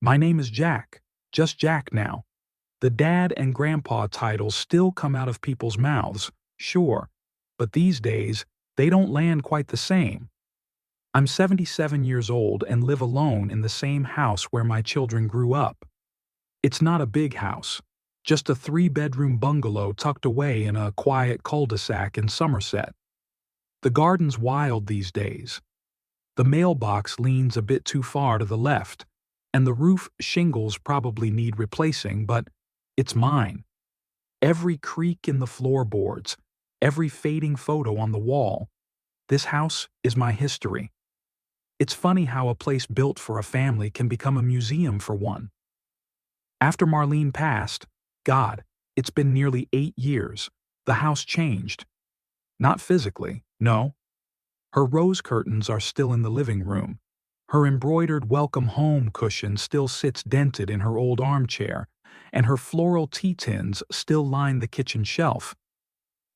My name is Jack, just Jack now. The dad and grandpa titles still come out of people's mouths, sure, but these days, they don't land quite the same. I'm 77 years old and live alone in the same house where my children grew up. It's not a big house, just a three-bedroom bungalow tucked away in a quiet cul-de-sac in Somerset. The garden's wild these days. The mailbox leans a bit too far to the left, and the roof shingles probably need replacing, but it's mine. Every creak in the floorboards, every fading photo on the wall, this house is my history. It's funny how a place built for a family can become a museum for one. After Marlene passed, God, it's been nearly 8 years, the house changed. Not physically, no. Her rose curtains are still in the living room. Her embroidered welcome home cushion still sits dented in her old armchair, and her floral tea tins still line the kitchen shelf.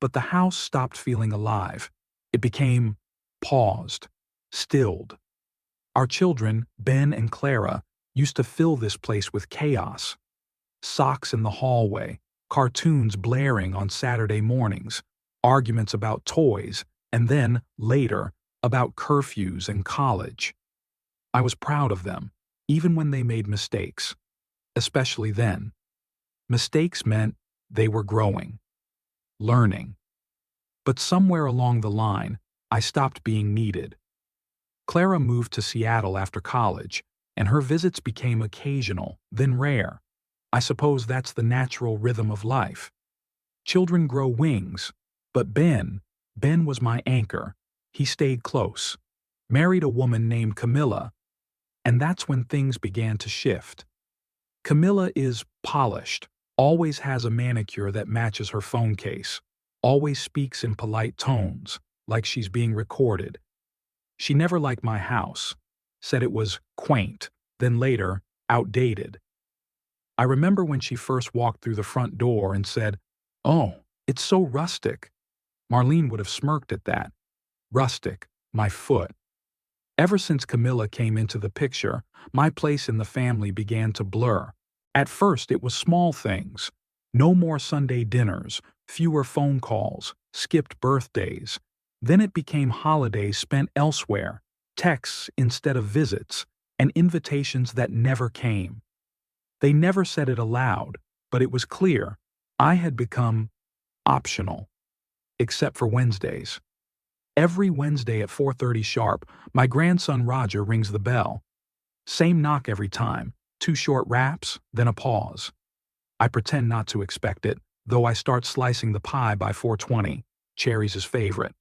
But the house stopped feeling alive. It became paused, stilled. Our children, Ben and Clara, used to fill this place with chaos. Socks in the hallway, cartoons blaring on Saturday mornings, arguments about toys, and then, later, about curfews and college. I was proud of them, even when they made mistakes. Especially then. Mistakes meant they were growing, learning. But somewhere along the line, I stopped being needed. Clara moved to Seattle after college, and her visits became occasional, then rare. I suppose that's the natural rhythm of life. Children grow wings, but Ben was my anchor. He stayed close, married a woman named Camilla, and that's when things began to shift. Camilla is polished, always has a manicure that matches her phone case, always speaks in polite tones, like she's being recorded. She never liked my house, said it was quaint, then later, outdated. I remember when she first walked through the front door and said, "Oh, it's so rustic." Marlene would have smirked at that. Rustic, my foot. Ever since Camilla came into the picture, my place in the family began to blur. At first, it was small things. No more Sunday dinners, fewer phone calls, skipped birthdays. Then it became holidays spent elsewhere, texts instead of visits, and invitations that never came. They never said it aloud, but it was clear. I had become optional, except for Wednesdays. Every Wednesday at 4:30 sharp, my grandson Roger rings the bell. Same knock every time, 2 short raps, then a pause. I pretend not to expect it, though I start slicing the pie by 4:20. Cherry's his favorite.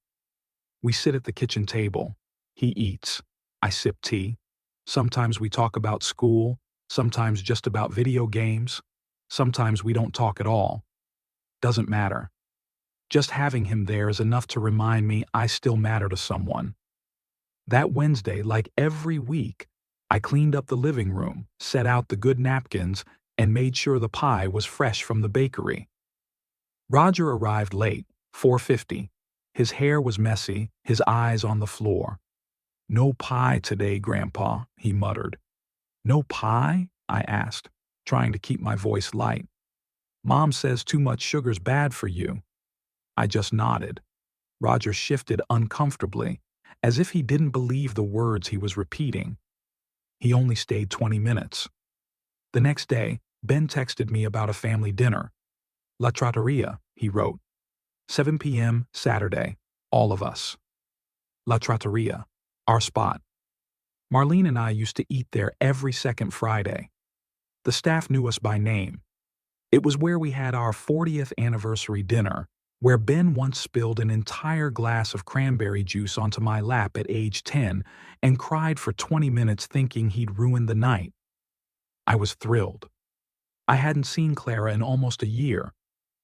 We sit at the kitchen table. He eats. I sip tea. Sometimes we talk about school, sometimes just about video games. Sometimes we don't talk at all. Doesn't matter. Just having him there is enough to remind me I still matter to someone. That Wednesday, like every week, I cleaned up the living room, set out the good napkins, and made sure the pie was fresh from the bakery. Roger arrived late, 4:50. His hair was messy, his eyes on the floor. "No pie today, Grandpa," he muttered. "No pie?" I asked, trying to keep my voice light. "Mom says too much sugar's bad for you." I just nodded. Roger shifted uncomfortably, as if he didn't believe the words he was repeating. He only stayed 20 minutes. The next day, Ben texted me about a family dinner. La Trattoria, he wrote. 7 p.m. Saturday, all of us. La Trattoria, our spot. Marlene and I used to eat there every second Friday. The staff knew us by name. It was where we had our 40th anniversary dinner, where Ben once spilled an entire glass of cranberry juice onto my lap at age 10 and cried for 20 minutes thinking he'd ruined the night. I was thrilled. I hadn't seen Clara in almost a year.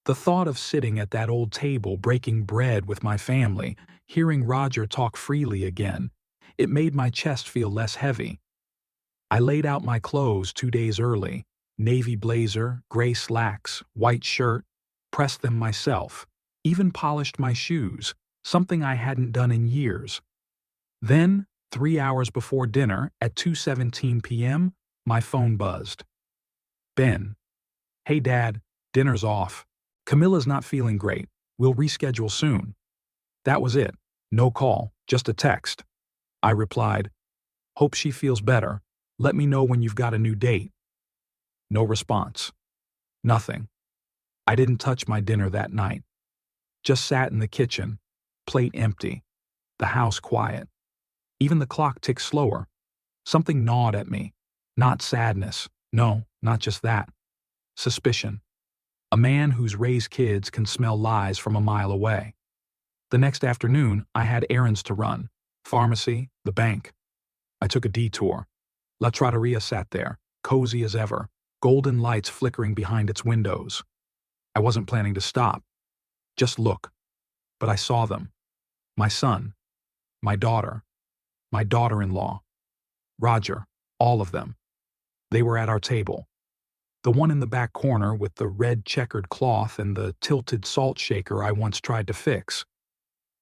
The thought of sitting at that old table breaking bread with my family, hearing Roger talk freely again, it made my chest feel less heavy. I laid out my clothes 2 days early, navy blazer, gray slacks, white shirt, pressed them myself, even polished my shoes, something I hadn't done in years. Then, 3 hours before dinner, at 2:17 p.m., My phone buzzed. Ben. Hey Dad, dinner's off. Camilla's not feeling great. We'll reschedule soon. That was it. No call, just a text. I replied, hope she feels better. Let me know when you've got a new date. No response. Nothing. I didn't touch my dinner that night. Just sat in the kitchen, plate empty, the house quiet. Even the clock ticked slower. Something gnawed at me. Not sadness. No, not just that. Suspicion. A man who's raised kids can smell lies from a mile away. The next afternoon, I had errands to run. Pharmacy, the bank. I took a detour. La Trattoria sat there, cozy as ever, golden lights flickering behind its windows. I wasn't planning to stop. Just look. But I saw them. My son. My daughter-in-law. Roger. All of them. They were at our table. The one in the back corner with the red checkered cloth and the tilted salt shaker I once tried to fix.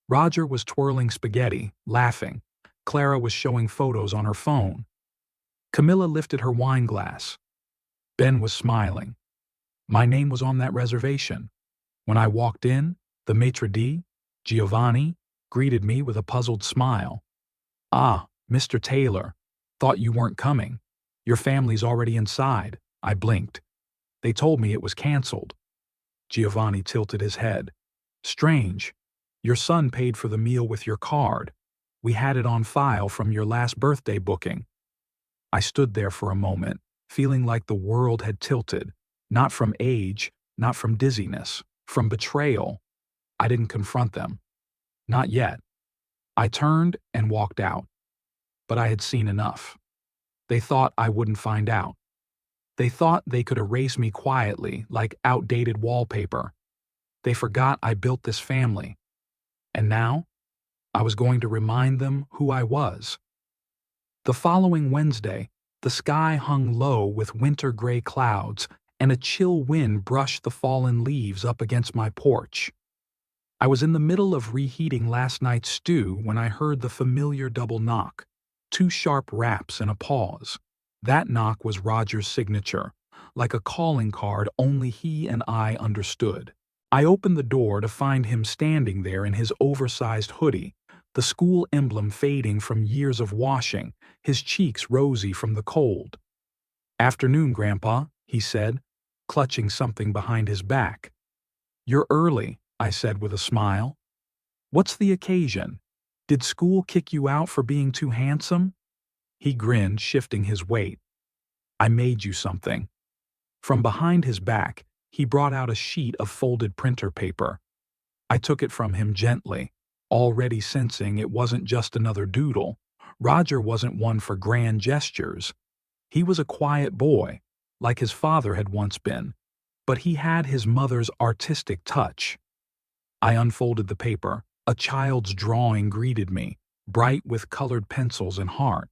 Roger was twirling spaghetti, laughing. Clara was showing photos on her phone. Camilla lifted her wine glass. Ben was smiling. My name was on that reservation. When I walked in, the maitre d', Giovanni, greeted me with a puzzled smile. Ah, Mr. Taylor. Thought you weren't coming. Your family's already inside. I blinked. They told me it was canceled. Giovanni tilted his head. Strange. Your son paid for the meal with your card. We had it on file from your last birthday booking. I stood there for a moment, feeling like the world had tilted. Not from age, not from dizziness, from betrayal. I didn't confront them. Not yet. I turned and walked out. But I had seen enough. They thought I wouldn't find out. They thought they could erase me quietly, like outdated wallpaper. They forgot I built this family. And now, I was going to remind them who I was. The following Wednesday, the sky hung low with winter-gray clouds, and a chill wind brushed the fallen leaves up against my porch. I was in the middle of reheating last night's stew when I heard the familiar double knock, 2 sharp raps and a pause. That knock was Roger's signature, like a calling card only he and I understood. I opened the door to find him standing there in his oversized hoodie, the school emblem fading from years of washing, his cheeks rosy from the cold. "Afternoon, Grandpa," he said, clutching something behind his back. "You're early," I said with a smile. "What's the occasion? Did school kick you out for being too handsome?" He grinned, shifting his weight. "I made you something." From behind his back, he brought out a sheet of folded printer paper. I took it from him gently, already sensing it wasn't just another doodle. Roger wasn't one for grand gestures. He was a quiet boy, like his father had once been, but he had his mother's artistic touch. I unfolded the paper. A child's drawing greeted me, bright with colored pencils and heart.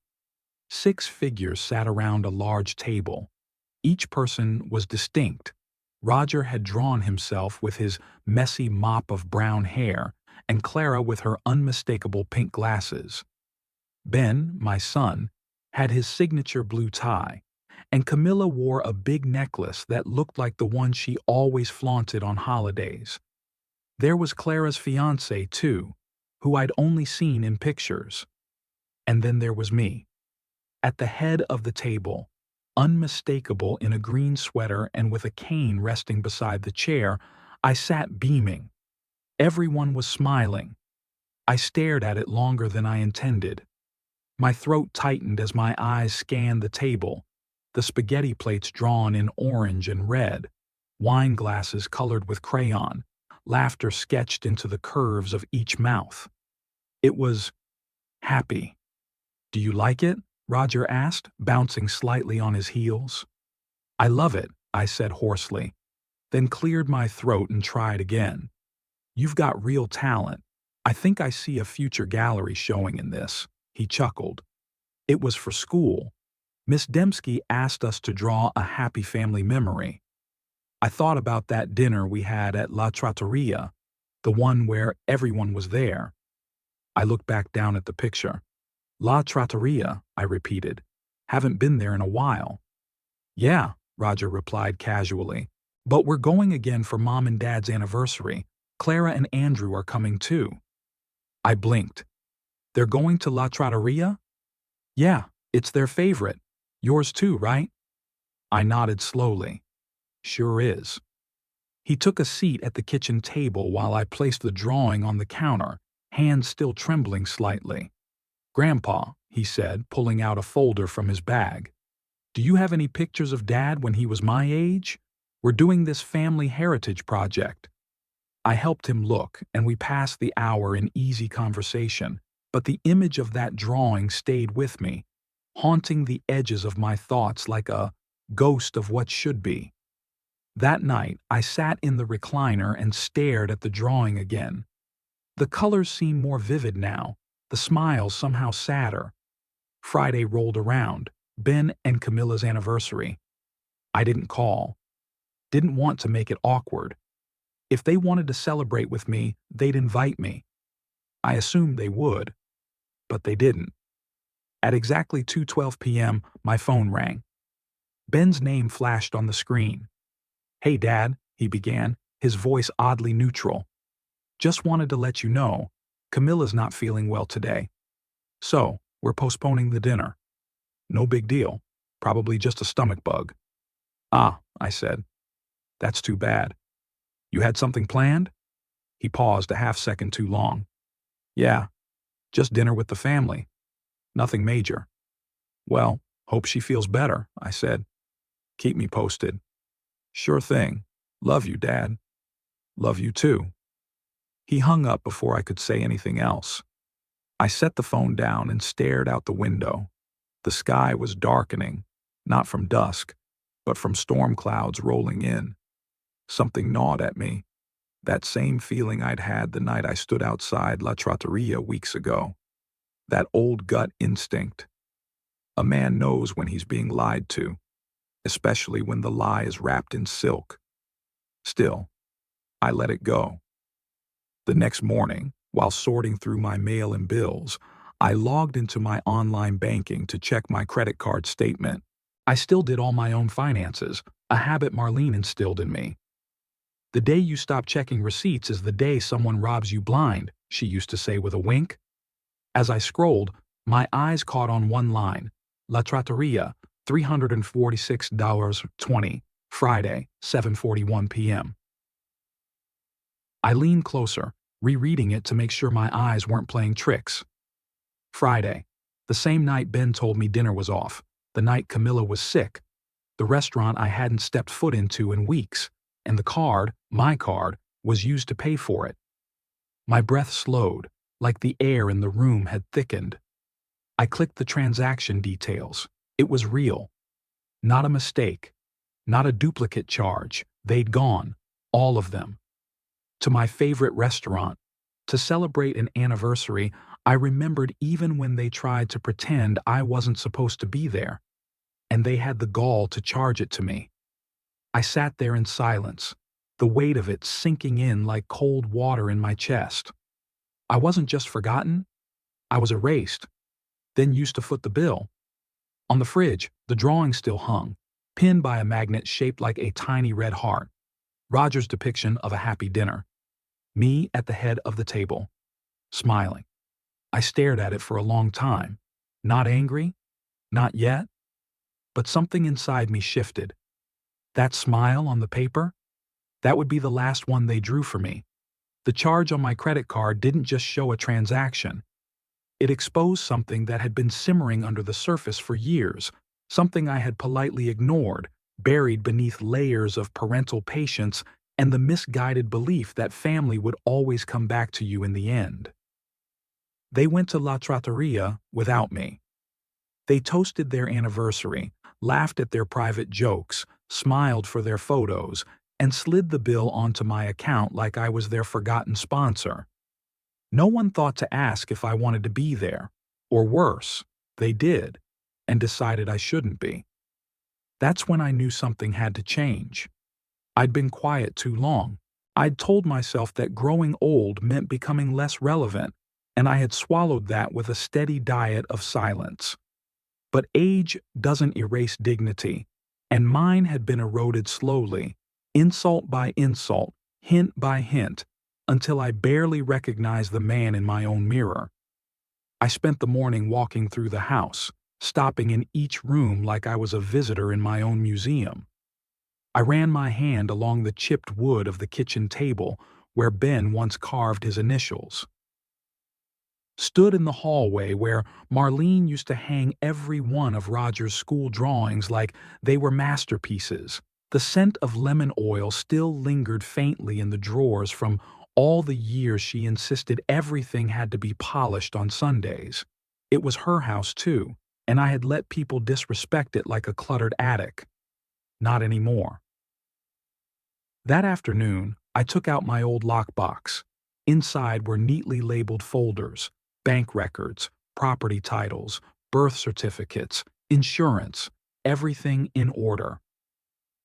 6 figures sat around a large table. Each person was distinct. Roger had drawn himself with his messy mop of brown hair, and Clara with her unmistakable pink glasses. Ben, my son, had his signature blue tie, and Camilla wore a big necklace that looked like the one she always flaunted on holidays. There was Clara's fiancé, too, who I'd only seen in pictures. And then there was me. At the head of the table, unmistakable in a green sweater and with a cane resting beside the chair, I sat beaming. Everyone was smiling. I stared at it longer than I intended. My throat tightened as my eyes scanned the table, the spaghetti plates drawn in orange and red, wine glasses colored with crayon, laughter sketched into the curves of each mouth. It was happy. "Do you like it?" Roger asked, bouncing slightly on his heels. "I love it," I said hoarsely, then cleared my throat and tried again. "You've got real talent. I think I see a future gallery showing in this." He chuckled. "It was for school. Miss Dembski asked us to draw a happy family memory. I thought about that dinner we had at La Trattoria, the one where everyone was there." I looked back down at the picture. "La Trattoria," I repeated. "Haven't been there in a while." Yeah, Roger replied casually. But we're going again for Mom and Dad's anniversary. Clara and Andrew are coming too. I blinked. They're going to La Trattoria? Yeah, it's their favorite. Yours too, right? I nodded slowly. Sure is. He took a seat at the kitchen table while I placed the drawing on the counter, hands still trembling slightly. Grandpa, he said, pulling out a folder from his bag. Do you have any pictures of Dad when he was my age? We're doing this family heritage project. I helped him look, and we passed the hour in easy conversation, but the image of that drawing stayed with me, haunting the edges of my thoughts like a ghost of what should be. That night, I sat in the recliner and stared at the drawing again. The colors seemed more vivid now, the smiles somehow sadder. Friday rolled around, Ben and Camilla's anniversary. I didn't call. Didn't want to make it awkward. If they wanted to celebrate with me, they'd invite me. I assumed they would, but they didn't. At exactly 2:12 p.m., my phone rang. Ben's name flashed on the screen. Hey, Dad, he began, his voice oddly neutral. Just wanted to let you know, Camilla's not feeling well today. So, we're postponing the dinner. No big deal. Probably just a stomach bug. Ah, I said. That's too bad. You had something planned? He paused a half-second too long. Yeah, just dinner with the family. Nothing major. Well, hope she feels better, I said. Keep me posted. Sure thing. Love you, Dad. Love you too. He hung up before I could say anything else. I set the phone down and stared out the window. The sky was darkening, not from dusk, but from storm clouds rolling in. Something gnawed at me, that same feeling I'd had the night I stood outside La Trattoria weeks ago. That old gut instinct. A man knows when he's being lied to, especially when the lie is wrapped in silk. Still, I let it go. The next morning, while sorting through my mail and bills, I logged into my online banking to check my credit card statement. I still did all my own finances, a habit Marlene instilled in me. The day you stop checking receipts is the day someone robs you blind, she used to say with a wink. As I scrolled, my eyes caught on one line, La Trattoria, $346.20, Friday, 7:41 p.m. I leaned closer, rereading it to make sure my eyes weren't playing tricks. Friday, the same night Ben told me dinner was off, the night Camilla was sick, the restaurant I hadn't stepped foot into in weeks, and the card, my card, was used to pay for it. My breath slowed, like the air in the room had thickened. I clicked the transaction details. It was real. Not a mistake. Not a duplicate charge. They'd gone. All of them. To my favorite restaurant. To celebrate an anniversary, I remembered even when they tried to pretend I wasn't supposed to be there. And they had the gall to charge it to me. I sat there in silence, the weight of it sinking in like cold water in my chest. I wasn't just forgotten. I was erased. Then used to foot the bill. On the fridge, the drawing still hung, pinned by a magnet shaped like a tiny red heart. Roger's depiction of a happy dinner. Me at the head of the table, smiling. I stared at it for a long time. Not angry, not yet, but something inside me shifted. That smile on the paper, that would be the last one they drew for me. The charge on my credit card didn't just show a transaction. It exposed something that had been simmering under the surface for years, something I had politely ignored, buried beneath layers of parental patience and the misguided belief that family would always come back to you in the end. They went to La Trattoria without me. They toasted their anniversary, laughed at their private jokes, smiled for their photos, and slid the bill onto my account like I was their forgotten sponsor. No one thought to ask if I wanted to be there, or worse, they did, and decided I shouldn't be. That's when I knew something had to change. I'd been quiet too long. I'd told myself that growing old meant becoming less relevant, and I had swallowed that with a steady diet of silence. But age doesn't erase dignity. and mine had been eroded slowly, insult by insult, hint by hint, until I barely recognized the man in my own mirror. I spent the morning walking through the house, stopping in each room like I was a visitor in my own museum. I ran my hand along the chipped wood of the kitchen table where Ben once carved his initials. Stood in the hallway where Marlene used to hang every one of Roger's school drawings like they were masterpieces. The scent of lemon oil still lingered faintly in the drawers from all the years she insisted everything had to be polished on Sundays. It was her house too, and I had let people disrespect it like a cluttered attic. Not anymore. That afternoon, I took out my old lockbox. Inside were neatly labeled folders, bank records, property titles, birth certificates, insurance, everything in order.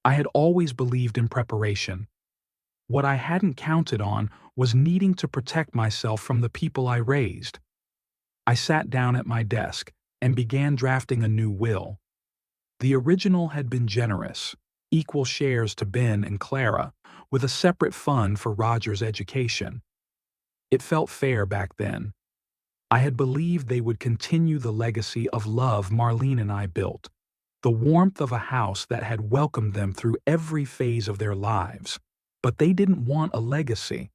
I had always believed in preparation. What I hadn't counted on was needing to protect myself from the people I raised. I sat down at my desk and began drafting a new will. The original had been generous, equal shares to Ben and Clara, with a separate fund for Roger's education. It felt fair back then. I had believed they would continue the legacy of love Marlene and I built, the warmth of a house that had welcomed them through every phase of their lives. But they didn't want a legacy.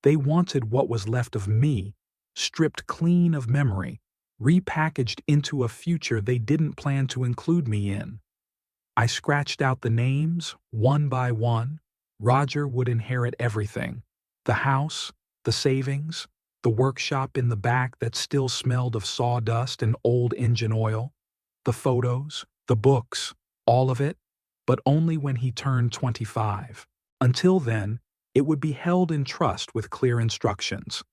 They wanted what was left of me, stripped clean of memory, repackaged into a future they didn't plan to include me in. I scratched out the names, one by one. Roger would inherit everything: the house, the savings, the workshop in the back that still smelled of sawdust and old engine oil, the photos, the books, all of it, but only when he turned 25. Until then, it would be held in trust with clear instructions.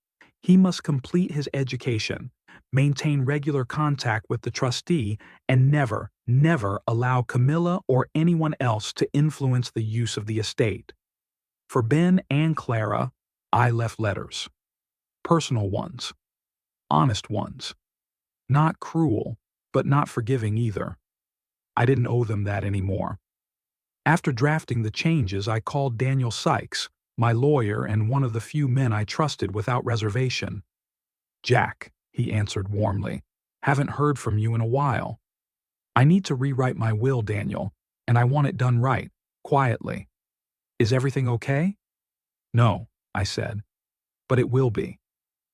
He must complete his education, maintain regular contact with the trustee, and never, never allow Camilla or anyone else to influence the use of the estate. For Ben and Clara, I left letters. Personal ones. Honest ones. Not cruel, but not forgiving either. I didn't owe them that anymore. After drafting the changes, I called Daniel Sykes, my lawyer and one of the few men I trusted without reservation. "Jack," he answered warmly, "haven't heard from you in a while. I need to rewrite my will, Daniel, and I want it done right, quietly. Is everything okay?" "No," I said, "but it will be."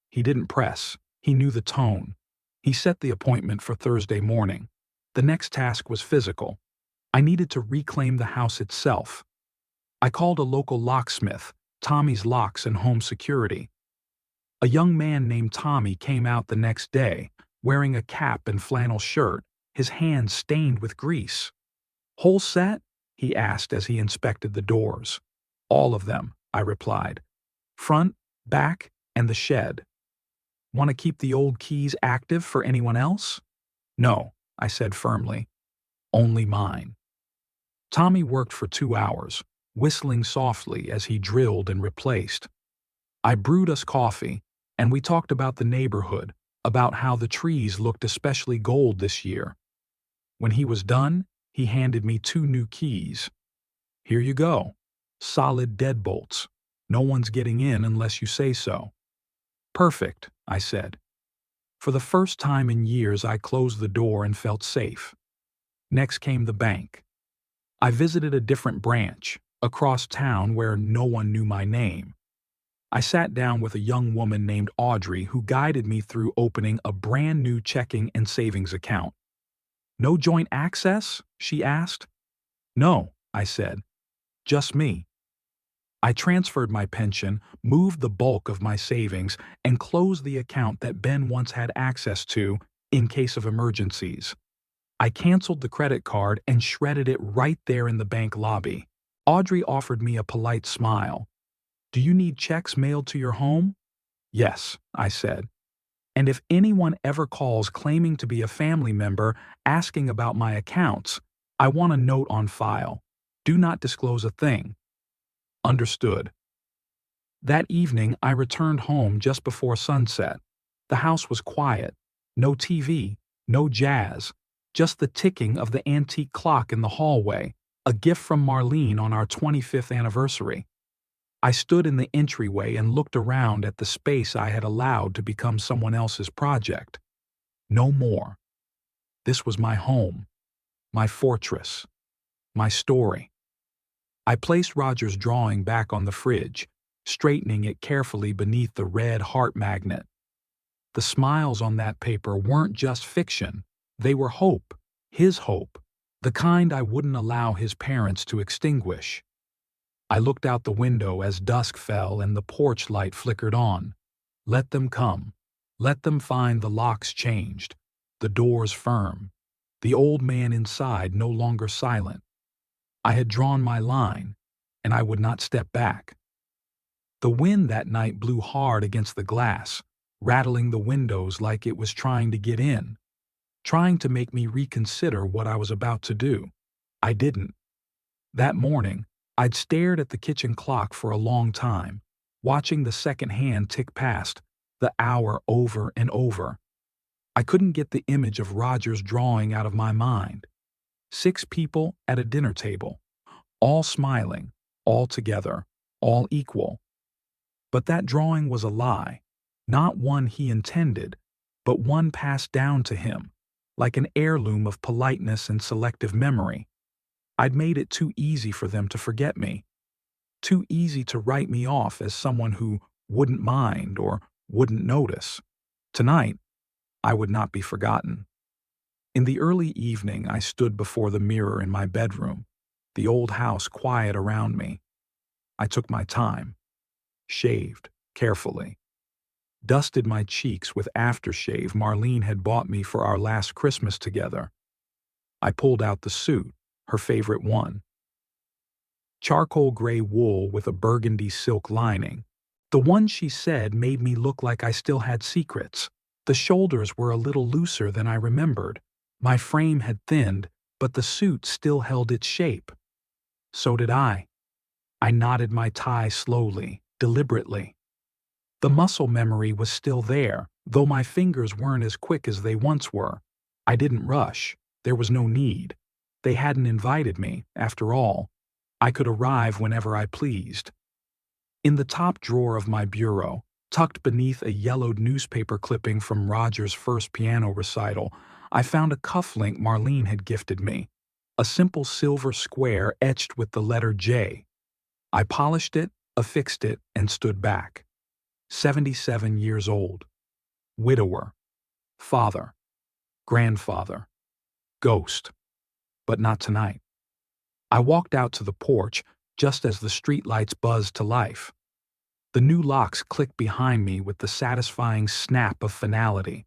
He didn't press. He knew the tone. He set the appointment for Thursday morning. The next task was physical. I needed to reclaim the house itself. I called a local locksmith, Tommy's Locks and Home Security. A young man named Tommy came out the next day, wearing a cap and flannel shirt, his hands stained with grease. "Whole set?" he asked as he inspected the doors. "All of them," I replied. "Front, back, and the shed. Want to keep the old keys active for anyone else?" "No," I said firmly. "Only mine." Tommy worked for 2 hours, whistling softly as he drilled and replaced. I brewed us coffee, and we talked about the neighborhood, about how the trees looked especially gold this year. When he was done, he handed me 2 new keys. "Here you go. Solid deadbolts. No one's getting in unless you say so." "Perfect," I said. For the first time in years, I closed the door and felt safe. Next came the bank. I visited a different branch, across town where no one knew my name. I sat down with a young woman named Audrey who guided me through opening a brand new checking and savings account. "No joint access?" she asked. "No," I said. "Just me." I transferred my pension, moved the bulk of my savings, and closed the account that Ben once had access to in case of emergencies. I canceled the credit card and shredded it right there in the bank lobby. Audrey offered me a polite smile. "Do you need checks mailed to your home?" "Yes," I said. "And if anyone ever calls claiming to be a family member asking about my accounts, I want a note on file. Do not disclose a thing." "Understood." That evening, I returned home just before sunset. The house was quiet. No TV, no jazz, just the ticking of the antique clock in the hallway, A gift from Marlene on our 25th anniversary. I stood in the entryway and looked around at the space I had allowed to become someone else's project. No more. This was my home, my fortress, my story. I placed Roger's drawing back on the fridge, straightening it carefully beneath the red heart magnet. The smiles on that paper weren't just fiction, they were hope, his hope, the kind I wouldn't allow his parents to extinguish. I looked out the window as dusk fell and the porch light flickered on. Let them come. Let them find the locks changed, the doors firm, the old man inside no longer silent. I had drawn my line, and I would not step back. The wind that night blew hard against the glass, rattling the windows like it was trying to get in, trying to make me reconsider what I was about to do. I didn't. That morning, I'd stared at the kitchen clock for a long time, watching the second hand tick past, the hour over and over. I couldn't get the image of Roger's drawing out of my mind. 6 people at a dinner table, all smiling, all together, all equal. But that drawing was a lie, not one he intended, but one passed down to him, like an heirloom of politeness and selective memory. I'd made it too easy for them to forget me, too easy to write me off as someone who wouldn't mind or wouldn't notice. Tonight, I would not be forgotten. In the early evening, I stood before the mirror in my bedroom, the old house quiet around me. I took my time, shaved carefully, dusted my cheeks with aftershave Marlene had bought me for our last Christmas together. I pulled out the suit, her favorite one. Charcoal gray wool with a burgundy silk lining. The one she said made me look like I still had secrets. The shoulders were a little looser than I remembered. My frame had thinned, but the suit still held its shape. So did I. I knotted my tie slowly, deliberately. The muscle memory was still there, though my fingers weren't as quick as they once were. I didn't rush. There was no need. They hadn't invited me, after all. I could arrive whenever I pleased. In the top drawer of my bureau, tucked beneath a yellowed newspaper clipping from Roger's first piano recital, I found a cufflink Marlene had gifted me, a simple silver square etched with the letter J. I polished it, affixed it, and stood back. 77 years old. Widower. Father. Grandfather. Ghost. But not tonight. I walked out to the porch just as the streetlights buzzed to life. The new locks clicked behind me with the satisfying snap of finality.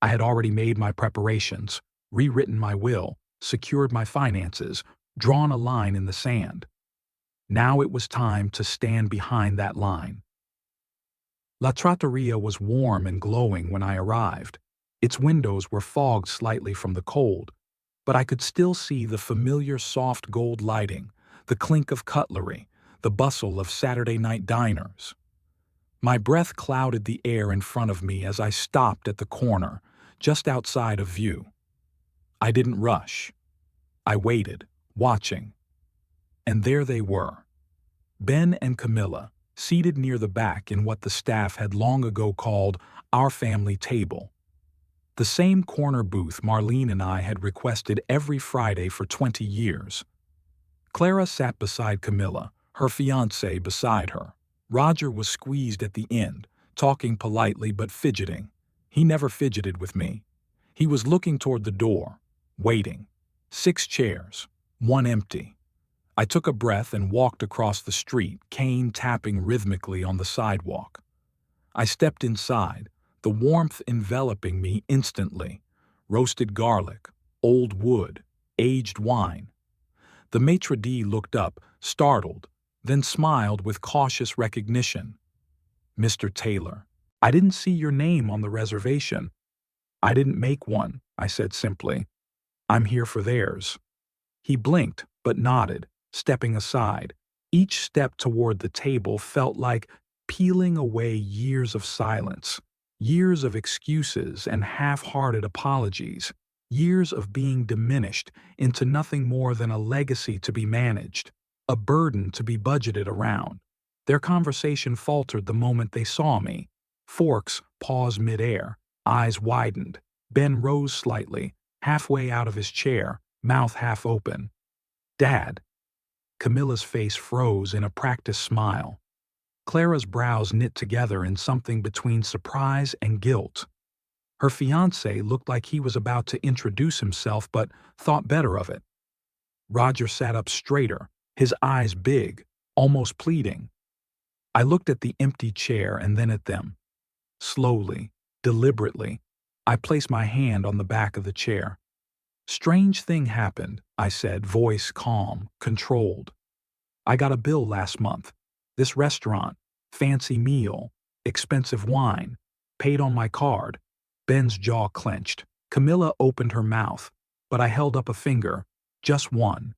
I had already made my preparations, rewritten my will, secured my finances, drawn a line in the sand. Now it was time to stand behind that line. La Trattoria was warm and glowing when I arrived. Its windows were fogged slightly from the cold, but I could still see the familiar soft gold lighting, the clink of cutlery, the bustle of Saturday night diners. My breath clouded the air in front of me as I stopped at the corner, just outside of view. I didn't rush. I waited, watching. And there they were, Ben and Camilla, seated near the back in what the staff had long ago called our family table. The same corner booth Marlene and I had requested every Friday for 20 years. Clara sat beside Camilla, her fiancé beside her. Roger was squeezed at the end, talking politely but fidgeting. He never fidgeted with me. He was looking toward the door, waiting. 6 chairs, 1 empty. I took a breath and walked across the street, cane tapping rhythmically on the sidewalk. I stepped inside, the warmth enveloping me instantly. Roasted garlic, old wood, aged wine. The maitre d' looked up, startled, then smiled with cautious recognition. Mr. Taylor, I didn't see your name on the reservation. I didn't make one, I said simply. I'm here for theirs. He blinked, but nodded, stepping aside. Each step toward the table felt like peeling away years of silence. Years of excuses and half-hearted apologies. Years of being diminished into nothing more than a legacy to be managed, a burden to be budgeted around. Their conversation faltered the moment they saw me. Forks paused midair, eyes widened. Ben rose slightly, halfway out of his chair, mouth half open. "Dad." Camilla's face froze in a practiced smile. Clara's brows knit together in something between surprise and guilt. Her fiancé looked like he was about to introduce himself but thought better of it. Roger sat up straighter, his eyes big, almost pleading. I looked at the empty chair and then at them. Slowly, deliberately, I placed my hand on the back of the chair. "Strange thing happened," I said, voice calm, controlled. "I got a bill last month. This restaurant, fancy meal, expensive wine, paid on my card." Ben's jaw clenched. Camilla opened her mouth, but I held up a finger, just one.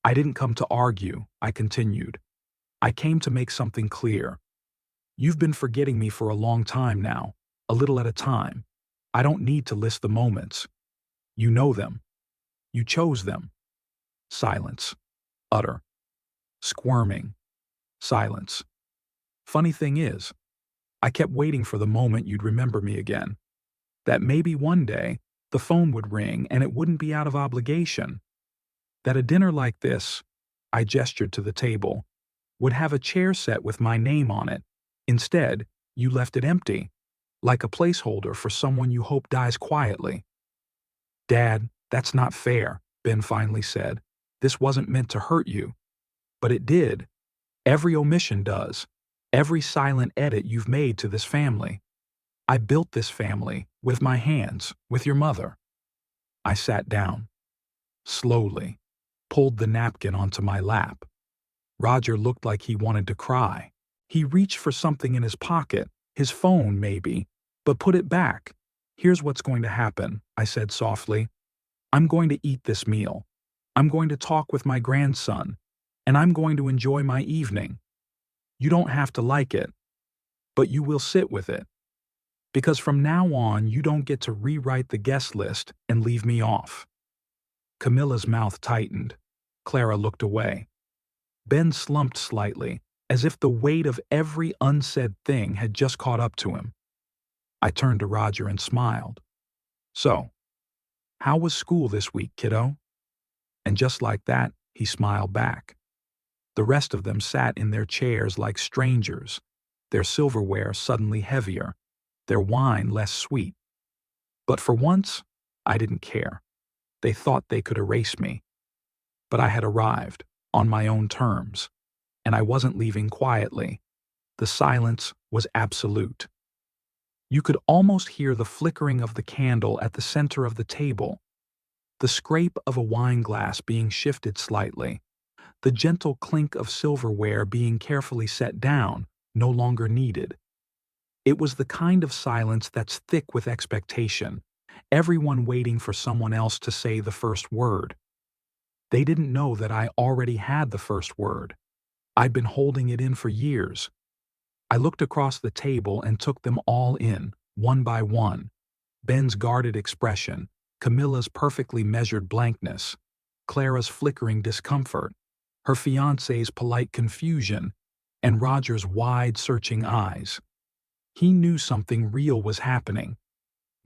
"I didn't come to argue," I continued. "I came to make something clear. You've been forgetting me for a long time now, a little at a time. I don't need to list the moments. You know them. You chose them." Silence. Utter. Squirming. Silence. Funny thing is, I kept waiting for the moment you'd remember me again. That maybe one day, the phone would ring and it wouldn't be out of obligation. That a dinner like this, I gestured to the table, would have a chair set with my name on it. Instead, you left it empty, like a placeholder for someone you hope dies quietly. "Dad, that's not fair," Ben finally said. "This wasn't meant to hurt you." "But it did. Every omission does. Every silent edit you've made to this family. I built this family, with my hands, with your mother." I sat down. Slowly. Pulled the napkin onto my lap. Roger looked like he wanted to cry. He reached for something in his pocket, his phone maybe, but put it back. "Here's what's going to happen," I said softly. "I'm going to eat this meal. I'm going to talk with my grandson, and I'm going to enjoy my evening. You don't have to like it, but you will sit with it. Because from now on, you don't get to rewrite the guest list and leave me off." Camilla's mouth tightened. Clara looked away. Ben slumped slightly, as if the weight of every unsaid thing had just caught up to him. I turned to Roger and smiled. "So, how was school this week, kiddo?" And just like that, he smiled back. The rest of them sat in their chairs like strangers, their silverware suddenly heavier, their wine less sweet. But for once, I didn't care. They thought they could erase me. But I had arrived, on my own terms, and I wasn't leaving quietly. The silence was absolute. You could almost hear the flickering of the candle at the center of the table, the scrape of a wine glass being shifted slightly, the gentle clink of silverware being carefully set down, no longer needed. It was the kind of silence that's thick with expectation, everyone waiting for someone else to say the first word. They didn't know that I already had the first word. I'd been holding it in for years. I looked across the table and took them all in, one by one. Ben's guarded expression, Camilla's perfectly measured blankness, Clara's flickering discomfort, her fiancé's polite confusion, and Roger's wide, searching eyes. He knew something real was happening.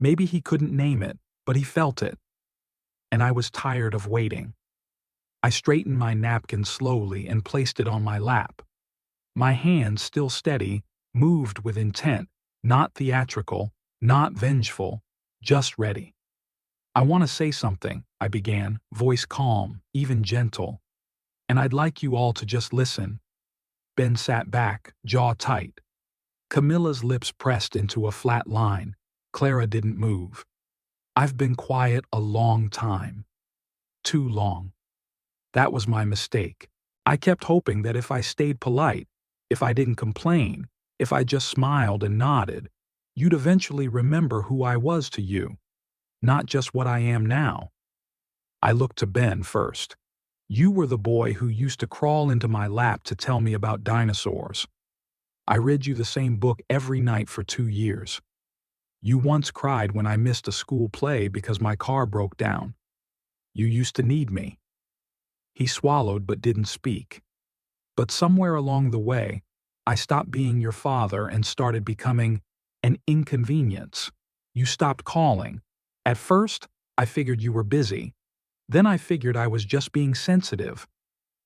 Maybe he couldn't name it, but he felt it. And I was tired of waiting. I straightened my napkin slowly and placed it on my lap. My hand, still steady, moved with intent, not theatrical, not vengeful, just ready. "I want to say something," I began, voice calm, even gentle. "And I'd like you all to just listen." Ben sat back, jaw tight. Camilla's lips pressed into a flat line. Clara didn't move. "I've been quiet a long time. Too long. That was my mistake. I kept hoping that if I stayed polite, if I didn't complain, if I just smiled and nodded, you'd eventually remember who I was to you, not just what I am now." I looked to Ben first. "You were the boy who used to crawl into my lap to tell me about dinosaurs. I read you the same book every night for 2 years. You once cried when I missed a school play because my car broke down. You used to need me." He swallowed but didn't speak. "But somewhere along the way, I stopped being your father and started becoming an inconvenience. You stopped calling. At first, I figured you were busy. Then I figured I was just being sensitive.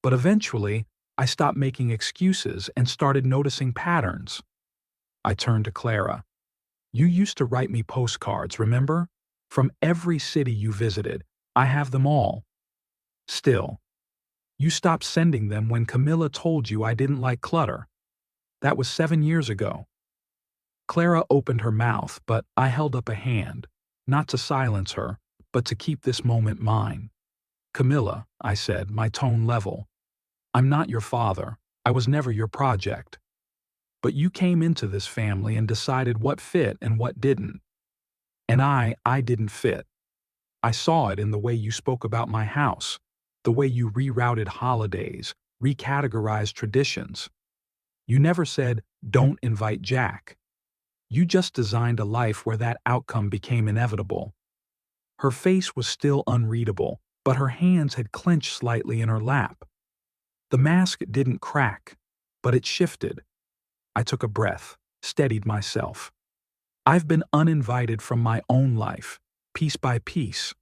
But eventually, I stopped making excuses and started noticing patterns." I turned to Clara. "You used to write me postcards, remember? From every city you visited. I have them all. Still, you stopped sending them when Camilla told you I didn't like clutter. That was 7 years ago." Clara opened her mouth, but I held up a hand, not to silence her, but to keep this moment mine. "Camilla," I said, my tone level, "I'm not your father. I was never your project. But you came into this family and decided what fit and what didn't. And I didn't fit. I saw it in the way you spoke about my house, the way you rerouted holidays, recategorized traditions. You never said, 'Don't invite Jack.' You just designed a life where that outcome became inevitable." Her face was still unreadable, but her hands had clenched slightly in her lap. The mask didn't crack, but it shifted. I took a breath, steadied myself. "I've been uninvited from my own life, piece by piece.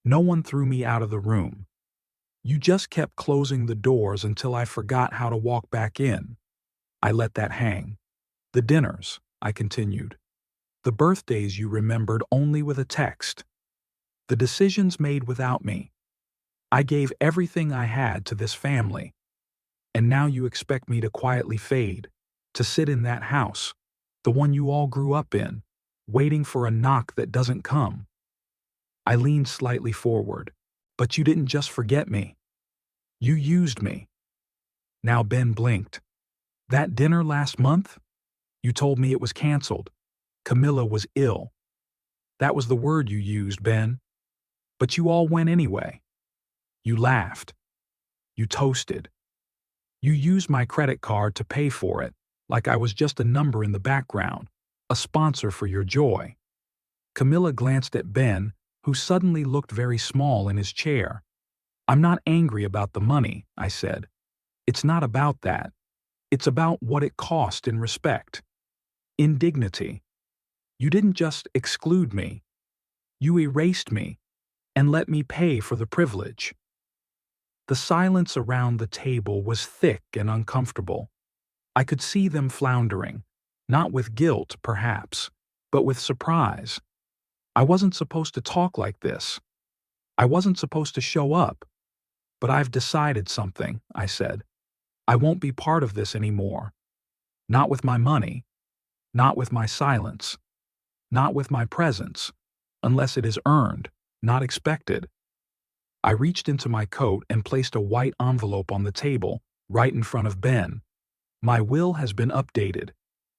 No one threw me out of the room. You just kept closing the doors until I forgot how to walk back in." I let that hang. "The dinners," I continued. "The birthdays you remembered only with a text. The decisions made without me. I gave everything I had to this family. And now you expect me to quietly fade, to sit in that house, the one you all grew up in, waiting for a knock that doesn't come." I leaned slightly forward. "But you didn't just forget me. You used me." Now Ben blinked. "That dinner last month? You told me it was canceled. Camilla was ill. That was the word you used, Ben. But you all went anyway. You laughed. You toasted. You used my credit card to pay for it, like I was just a number in the background, a sponsor for your joy." Camilla glanced at Ben, who suddenly looked very small in his chair. "I'm not angry about the money," I said. "It's not about that. It's about what it cost in respect, in dignity. You didn't just exclude me. You erased me and let me pay for the privilege." The silence around the table was thick and uncomfortable. I could see them floundering, not with guilt, perhaps, but with surprise. I wasn't supposed to talk like this. I wasn't supposed to show up. "But I've decided something," I said. "I won't be part of this anymore. Not with my money. Not with my silence. Not with my presence, unless it is earned, not expected." I reached into my coat and placed a white envelope on the table, right in front of Ben. "My will has been updated.